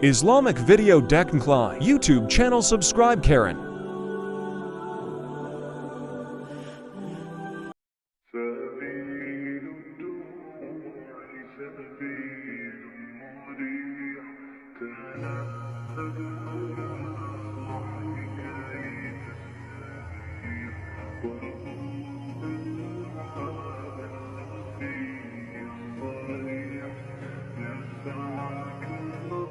Islamic Video Decline YouTube channel. Subscribe, Karen. سبيل الدموع سبيل مريح تنهد الأصلح كي تستريح وخذ الوعد الخفي الصريح يسعك الله.